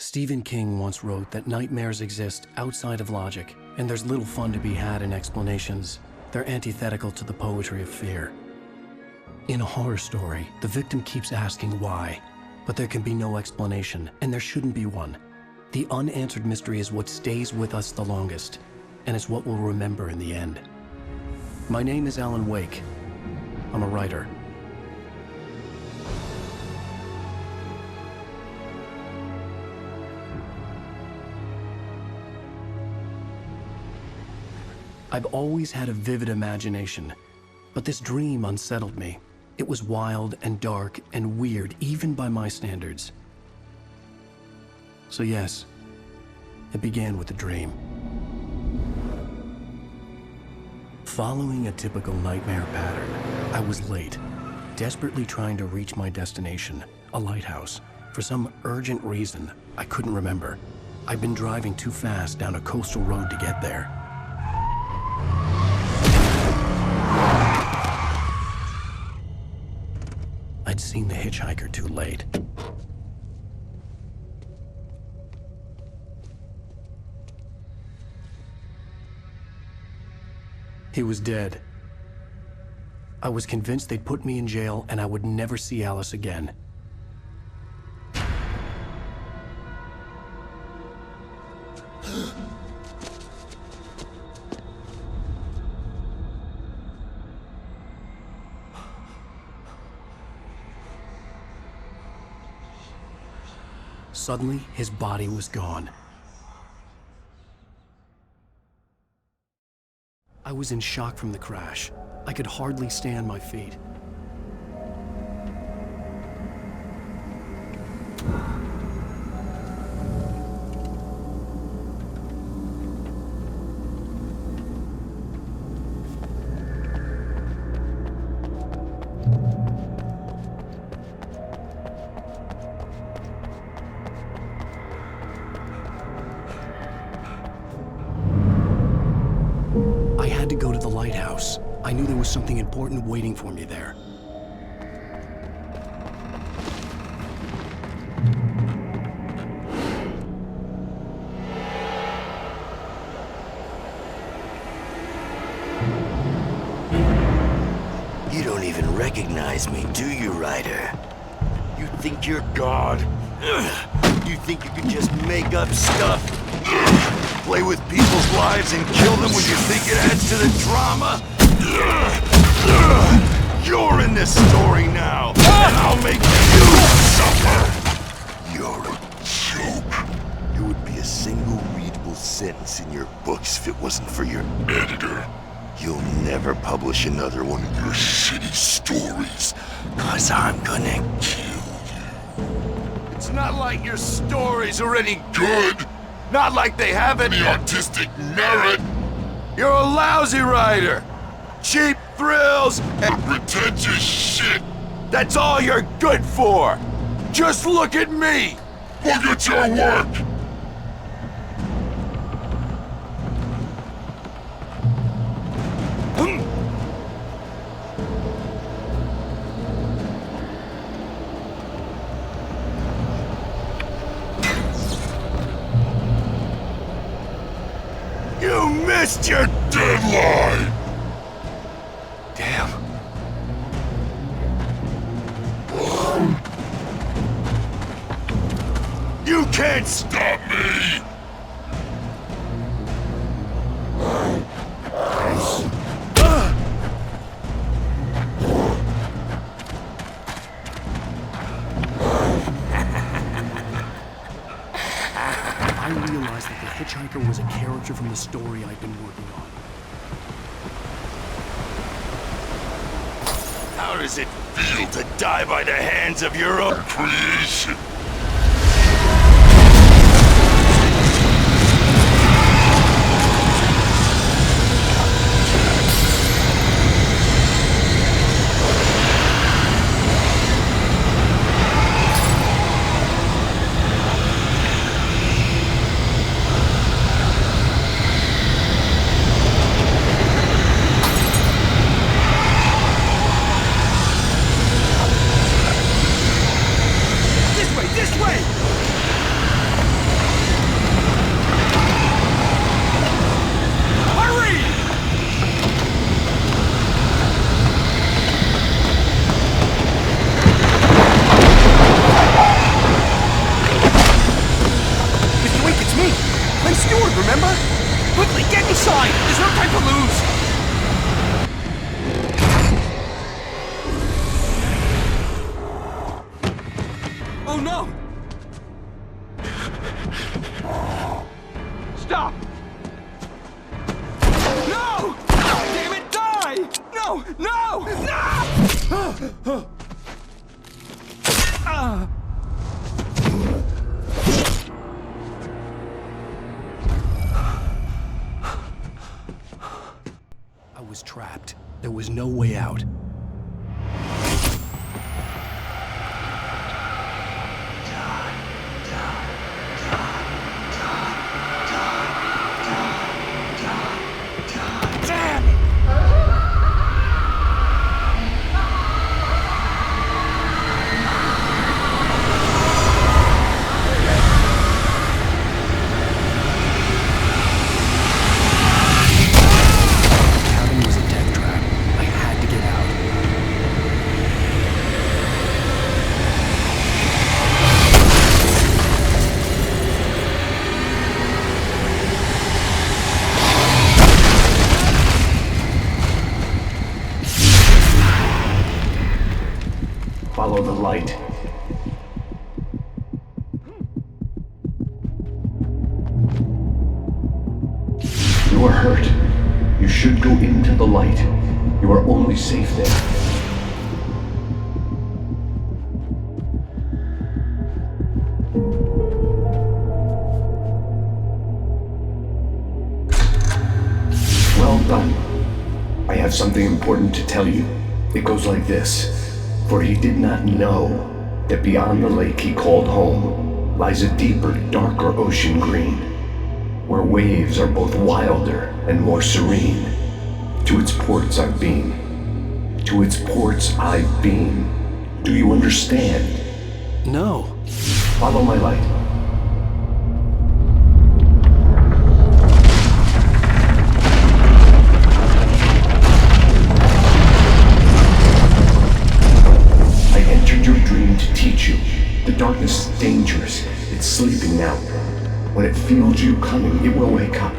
Stephen King once wrote that nightmares exist outside of logic, and there's little fun to be had in explanations. They're antithetical to the poetry of fear. In a horror story, the victim keeps asking why, but there can be no explanation, and there shouldn't be one. The unanswered mystery is what stays with us the longest, and it's what we'll remember in the end. My name is Alan Wake. I'm a writer. I've always had a vivid imagination, but this dream unsettled me. It was wild and dark and weird, even by my standards. So yes, it began with a dream. Following a typical nightmare pattern, I was late, desperately trying to reach my destination, a lighthouse. For some urgent reason, I couldn't remember. I'd been driving too fast down a coastal road to get there. I'd seen the hitchhiker too late. He was dead. I was convinced they'd put me in jail and I would never see Alice again. Suddenly, his body was gone. I was in shock from the crash. I could hardly stay on my feet. I had to go to the lighthouse. I knew there was something important waiting for me there. You don't even recognize me, do you, Ryder? You think you're God? You think you can just make up stuff? Play with people's lives and kill them when you think it adds to the drama? You're in this story now, and I'll make you suffer! You're a joke. It would be a single readable sentence in your books if it wasn't for your editor. You'll never publish another one of your shitty stories, 'cause I'm gonna kill you. It's not like your stories are any good. Not like they have any artistic merit. You're a lousy writer. Cheap thrills and pretentious shit. That's all you're good for. Just look at me. Look at your work. You missed your deadline! Damn. You can't stop me! I realized that the hitchhiker was a character from the story I'd been working on. How does it feel to die by the hands of your own creation? to lose! Oh no! Stop! No! Damn it, die! No! No! No! I was trapped. There was no way out. Cabin was a death trap. I had to get out. Follow the light. You are hurt. You should go into the light. You are only safe there. Well done. I have something important to tell you. It goes like this. For he did not know that beyond the lake he called home lies a deeper, darker ocean green, where waves are both wilder and more serene. To its ports I've been. To its ports I've been. Do you understand? No. Follow my light. I entered your dream to teach you. The darkness is dangerous. It's sleeping now. When it feels you coming, it will wake up.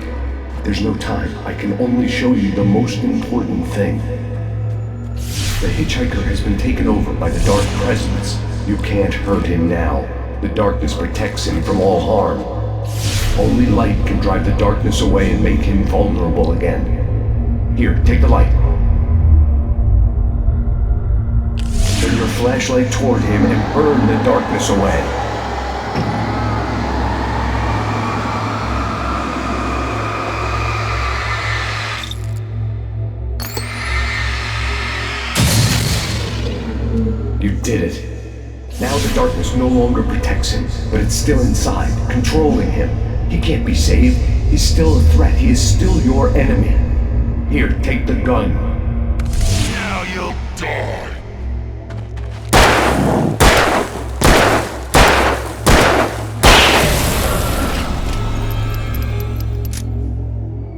There's no time. I can only show you the most important thing. The hitchhiker has been taken over by the dark presence. You can't hurt him now. The darkness protects him from all harm. Only light can drive the darkness away and make him vulnerable again. Here, take the light. Turn your flashlight toward him and burn the darkness away. You did it. Now the darkness no longer protects him, but it's still inside, controlling him. He can't be saved. He's still a threat. He is still your enemy. Here, take the gun. Now you'll die!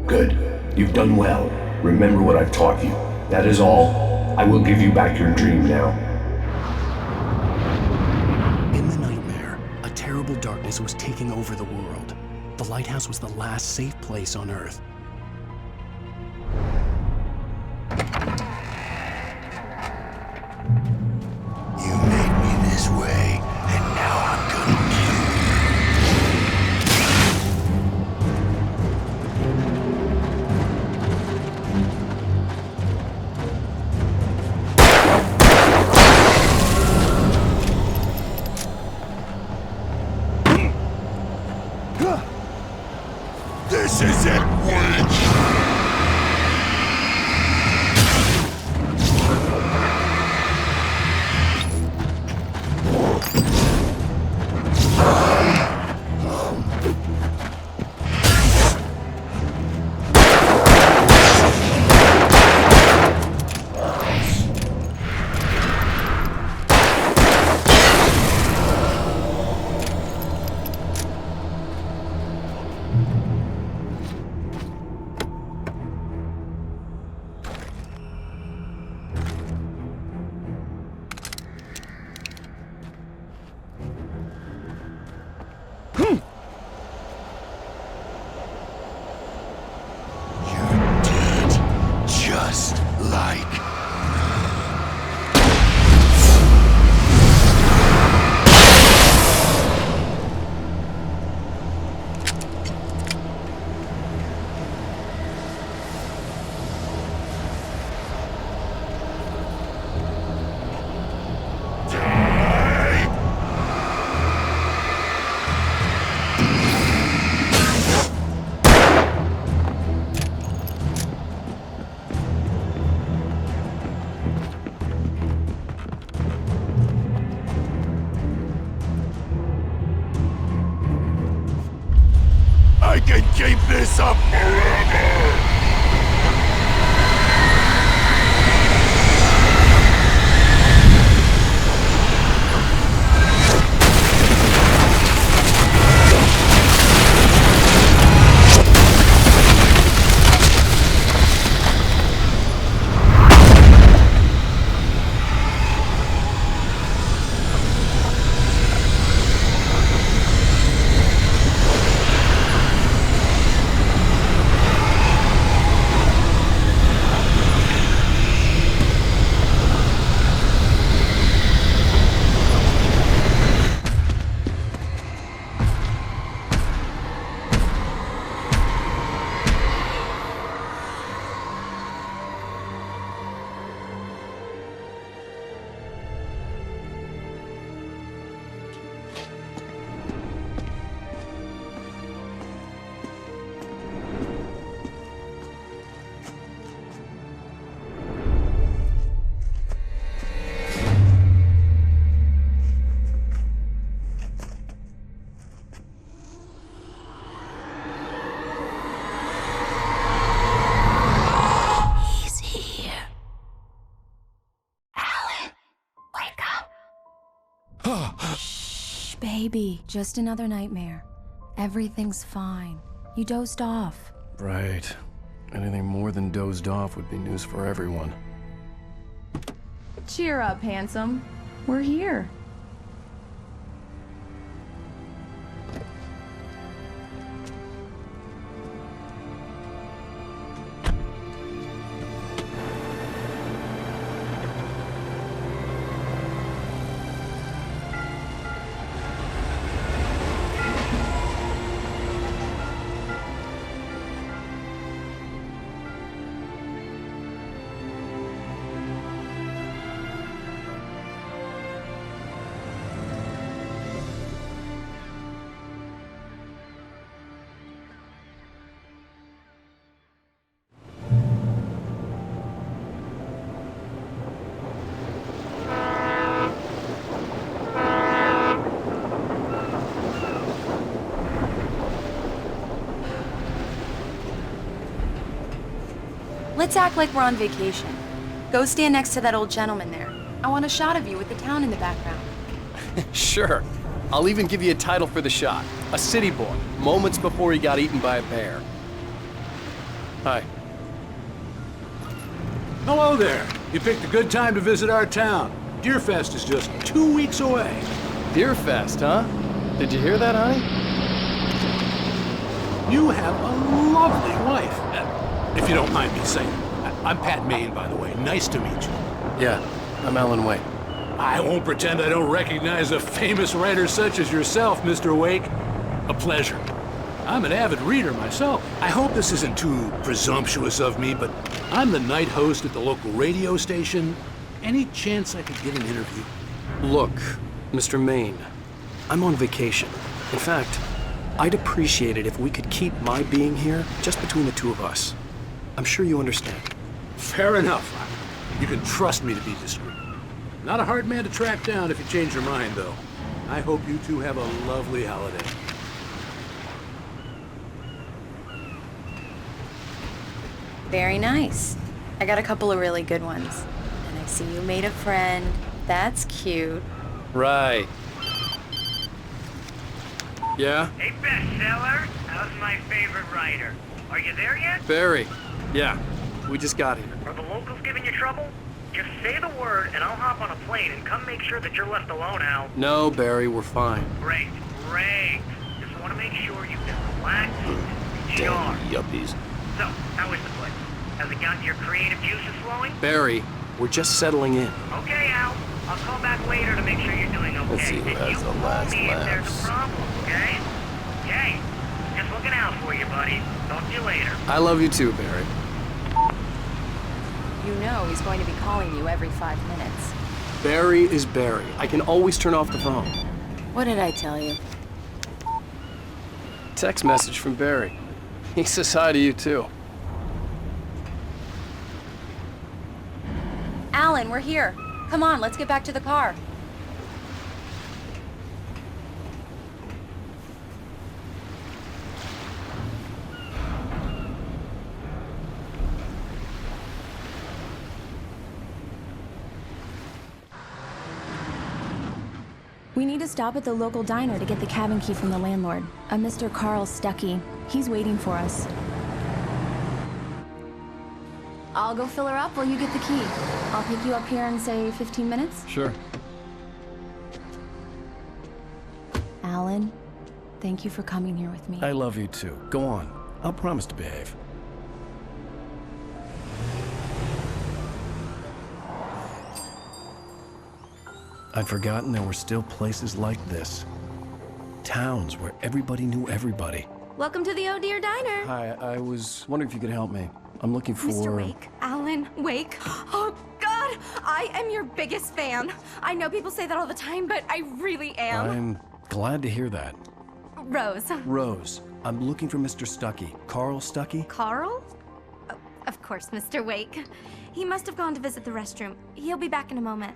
Good. You've done well. Remember what I've taught you. That is all. I will give you back your dream now. In the nightmare, a terrible darkness was taking over the world. The lighthouse was the last safe place on Earth. You made me this way, and now I'm gonna kill you. This is it, witch! I can keep this up forever! Shh, baby. Just another nightmare. Everything's fine. You dozed off. Right. Anything more than dozed off would be news for everyone. Cheer up, handsome. We're here. Let's act like we're on vacation. Go stand next to that old gentleman there. I want a shot of you with the town in the background. Sure. I'll even give you a title for the shot. A city boy, moments before he got eaten by a bear. Hi. Hello there. You picked a good time to visit our town. Deerfest is just 2 weeks away. Deerfest, huh? Did you hear that, honey? You have a lovely wife. If you don't mind me saying. I'm Pat Maine, by the way. Nice to meet you. Yeah, I'm Alan Wake. I won't pretend I don't recognize a famous writer such as yourself, Mr. Wake. A pleasure. I'm an avid reader myself. I hope this isn't too presumptuous of me, but I'm the night host at the local radio station. Any chance I could get an interview? Look, Mr. Maine, I'm on vacation. In fact, I'd appreciate it if we could keep my being here just between the two of us. I'm sure you understand. Fair enough. You can trust me to be discreet. Not a hard man to track down if you change your mind, though. I hope you two have a lovely holiday. Very nice. I got a couple of really good ones. And I see you made a friend. That's cute. Right. Yeah? Hey, bestseller, how's my favorite writer? Are you there yet? Barry. Yeah, we just got here. Are the locals giving you trouble? Just say the word and I'll hop on a plane and come make sure that you're left alone, Al. No, Barry, we're fine. Great, great. Just want to make sure you can relax and charm. Yuppies. So, how is the place? Has it gotten your creative juices flowing? Barry, we're just settling in. Okay, Al. I'll call back later to make sure you're doing okay. Let's see who And has you the call last me if there's laughs. a problem, okay? Okay. Just looking out for you, buddy. Talk to you later. I love you too, Barry. You know he's going to be calling you every 5 minutes. Barry is Barry. I can always turn off the phone. What did I tell you? Text message from Barry. He says hi to you too. Alan, we're here. Come on, let's get back to the car. We need to stop at the local diner to get the cabin key from the landlord, a Mr. Carl Stuckey. He's waiting for us. I'll go fill her up while you get the key. I'll pick you up here in, say, 15 minutes? Sure. Alan, thank you for coming here with me. I love you too. Go on. I'll promise to behave. I'd forgotten there were still places like this. Towns where everybody knew everybody. Welcome to the Oh Dear Diner. Hi, I was wondering if you could help me. I'm looking for... Mr. Wake. Alan Wake. Oh, God! I am your biggest fan. I know people say that all the time, but I really am. I'm glad to hear that. Rose. Rose, I'm looking for Mr. Stuckey. Carl Stuckey? Carl? Oh, of course, Mr. Wake. He must have gone to visit the restroom. He'll be back in a moment.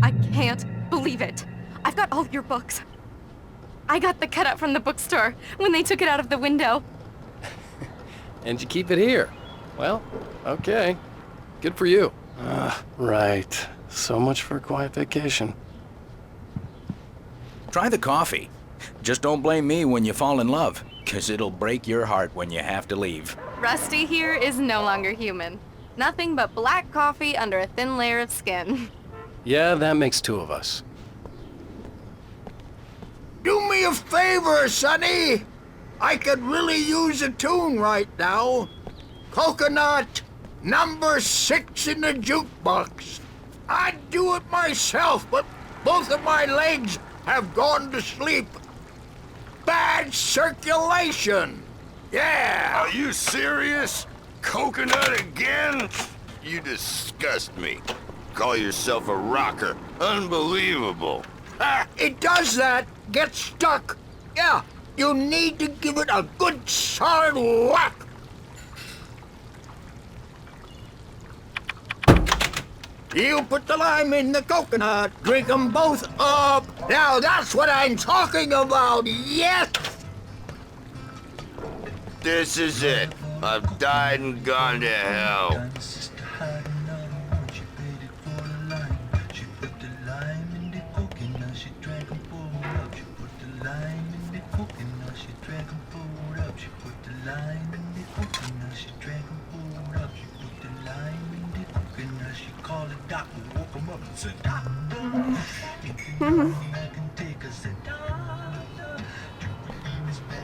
I can't believe it. I've got all your books. I got the cutout from the bookstore when they took it out of the window. And you keep it here. Well, okay. Good for you. Right. So much for a quiet vacation. Try the coffee. Just don't blame me when you fall in love, 'cause it'll break your heart when you have to leave. Rusty here is no longer human. Nothing but black coffee under a thin layer of skin. Yeah, that makes two of us. Do me a favor, Sonny. I could really use a tune right now. Coconut, number 6 in the jukebox. I'd do it myself, but both of my legs have gone to sleep. Bad circulation. Yeah. Are you serious? Coconut again? You disgust me. Call yourself a rocker. Unbelievable. It does that. Get stuck. Yeah, you need to give it a good solid whack. You put the lime in the coconut, drink them both up. Now that's what I'm talking about, yes! This is it. I've died and gone to hell.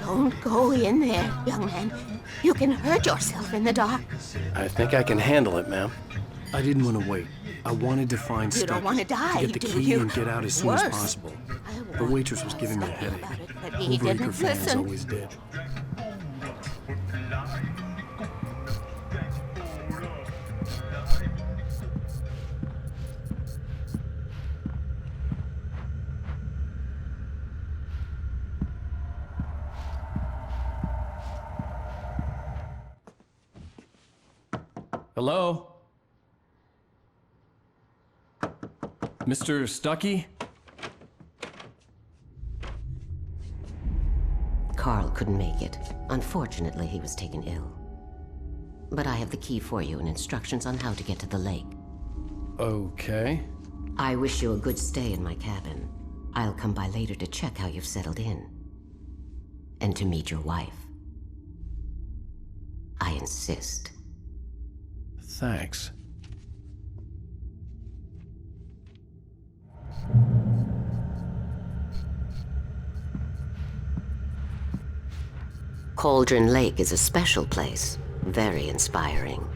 Don't go in there, young man. You can hurt yourself in the dark. I think I can handle it, ma'am. I didn't want to wait. I wanted to find You don't Stuckey, want to die, to get the do key you? and get out as soon as Worse. possible. The waitress was giving me a headache. But he Overacre didn't fans listen. always did. Hello? Mr. Stuckey? Carl couldn't make it. Unfortunately, he was taken ill. But I have the key for you and instructions on how to get to the lake. Okay. I wish you a good stay in my cabin. I'll come by later to check how you've settled in. And to meet your wife. I insist. Thanks. Cauldron Lake is a special place. Very inspiring.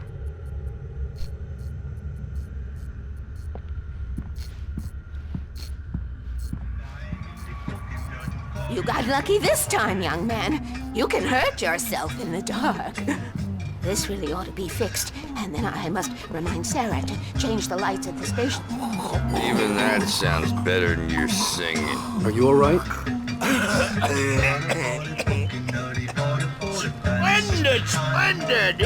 You got lucky this time, young man. You can hurt yourself in the dark. This really ought to be fixed, and then I must remind Sarah to change the lights at the station. Even that sounds better than your singing. Are you all right? Splendid, splendid!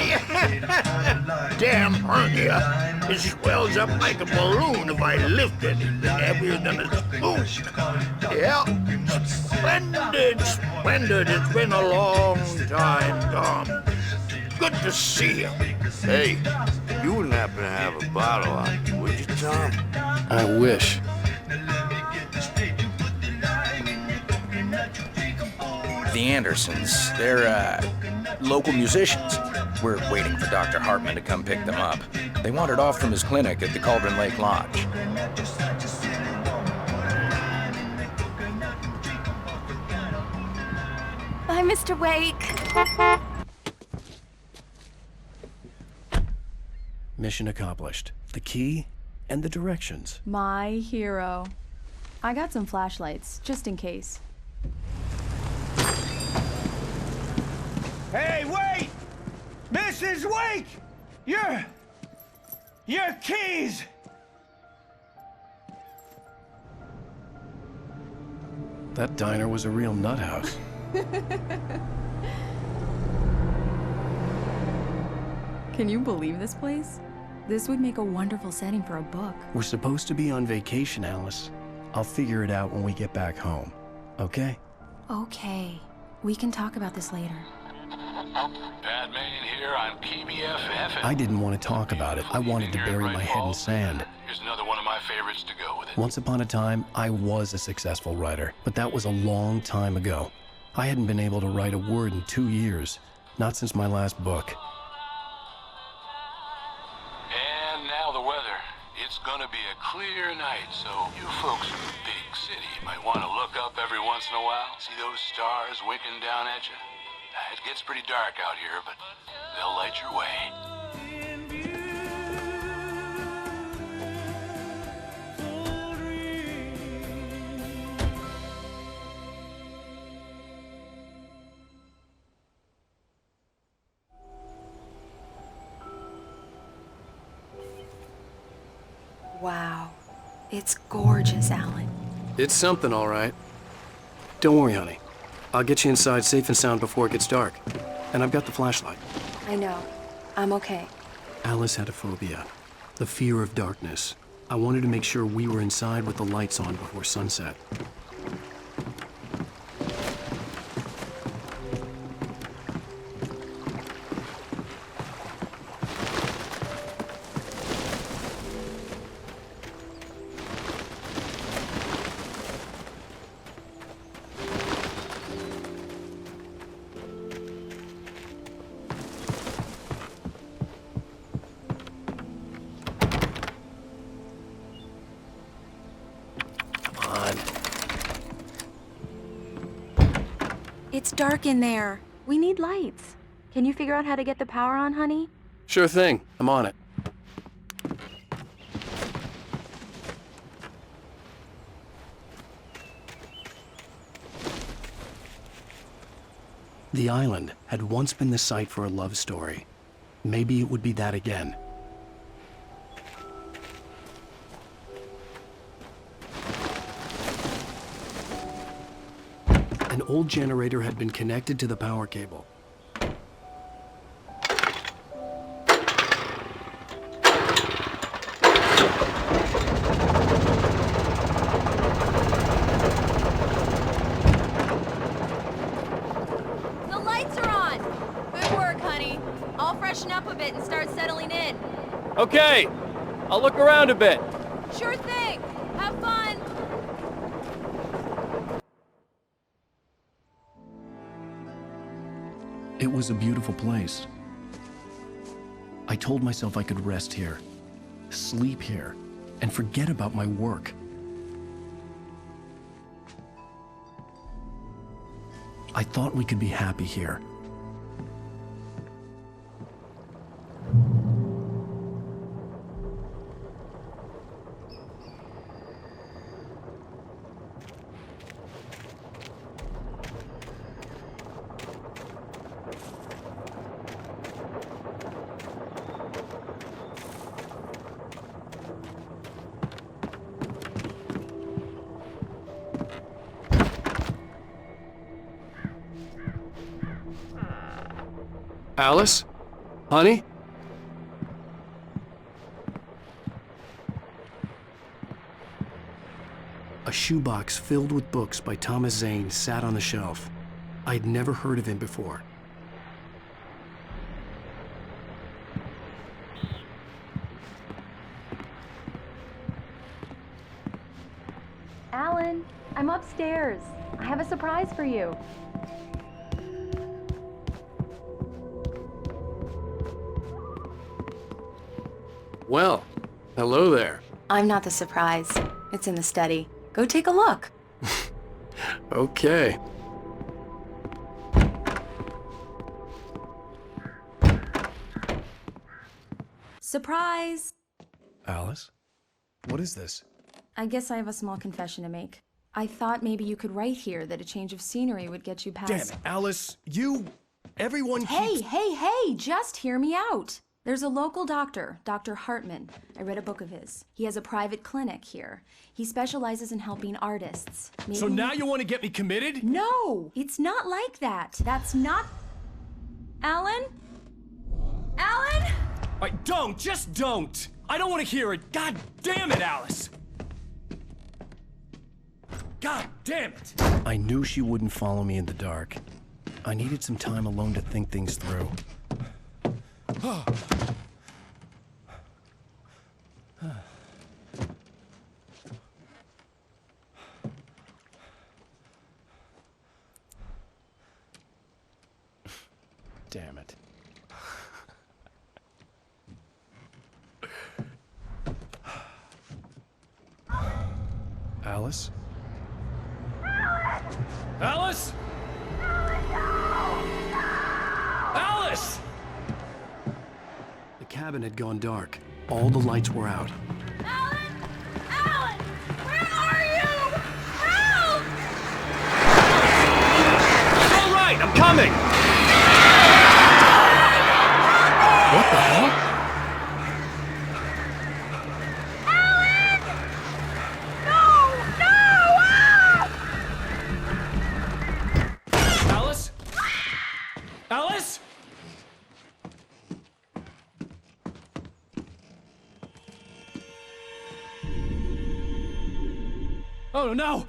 Damn hernia. It swells up like a balloon if I lift it. Heavier than a spoon. Yeah. Splendid, splendid. It's been a long time, Tom. Good to see you. Hey, you wouldn't happen to have a bottle on you, would you, Tom? I wish. the Andersons. They're, local musicians. We're waiting for Dr. Hartman to come pick them up. They wandered off from his clinic at the Cauldron Lake Lodge. Bye, Mr. Wake. Mission accomplished. The key and the directions. My hero. I got some flashlights, just in case. Hey, wait! Mrs. Wake! Your keys! That diner was a real nut house. Can you believe this place? This would make a wonderful setting for a book. We're supposed to be on vacation, Alice. I'll figure it out when we get back home. Okay? Okay. We can talk about this later. Pat Main here on KBFF. I didn't want to talk about it. I wanted to bury my head in sand. Here's another one of my favorites to go with it. Once upon a time, I was a successful writer, but that was a long time ago. I hadn't been able to write a word in 2 years, not since my last book. And now the weather. It's gonna be a clear night, so you folks from the big city might want to look up every once in a while. See those stars winking down at you? It gets pretty dark out here, but they'll light your way. Wow. It's gorgeous, Alan. It's something, all right. Don't worry, honey. I'll get you inside safe and sound before it gets dark. And I've got the flashlight. I know. I'm okay. Alice had a phobia. The fear of darkness. I wanted to make sure we were inside with the lights on before sunset. It's dark in there. We need lights. Can you figure out how to get the power on, honey? Sure thing. I'm on it. The island had once been the site for a love story. Maybe it would be that again. An old generator had been connected to the power cable. The lights are on! Good work, honey. I'll freshen up a bit and start settling in. Okay, I'll look around a bit. Sure thing. Have fun. It was a beautiful place. I told myself I could rest here, sleep here, and forget about my work. I thought we could be happy here. Alice? Honey? A shoebox filled with books by Thomas Zane sat on the shelf. I'd never heard of him before. Alan, I'm upstairs. I have a surprise for you. Well, hello there. I'm not the surprise. It's in the study. Go take a look. Okay. Surprise! Alice? What is this? I guess I have a small confession to make. I thought maybe you could write here that a change of scenery would get you past... Damn it, Alice, everyone Hey, just hear me out. There's a local doctor, Dr. Hartman. I read a book of his. He has a private clinic here. He specializes in helping artists. So now you want to get me committed? No, it's not like that. That's not... Alan? Alan? Just don't! I don't want to hear it. God damn it, Alice! God damn it! I knew she wouldn't follow me in the dark. I needed some time alone to think things through. Damn it. Alice? Alice? Alice! The cabin had gone dark. All the lights were out. Alan! Alan! Where are you? Help! All right, I'm coming! What the hell? Alice? Alice? Oh no!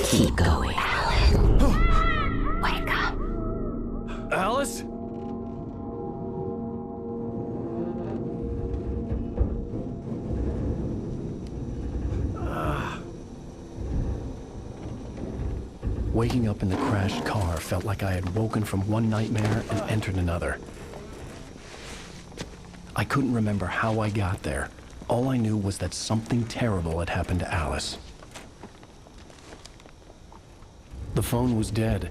Keep going, Alan. Wake up. Alice? Waking up in the crashed car felt like I had woken from one nightmare and entered another. I couldn't remember how I got there. All I knew was that something terrible had happened to Alice. The phone was dead.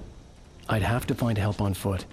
I'd have to find help on foot.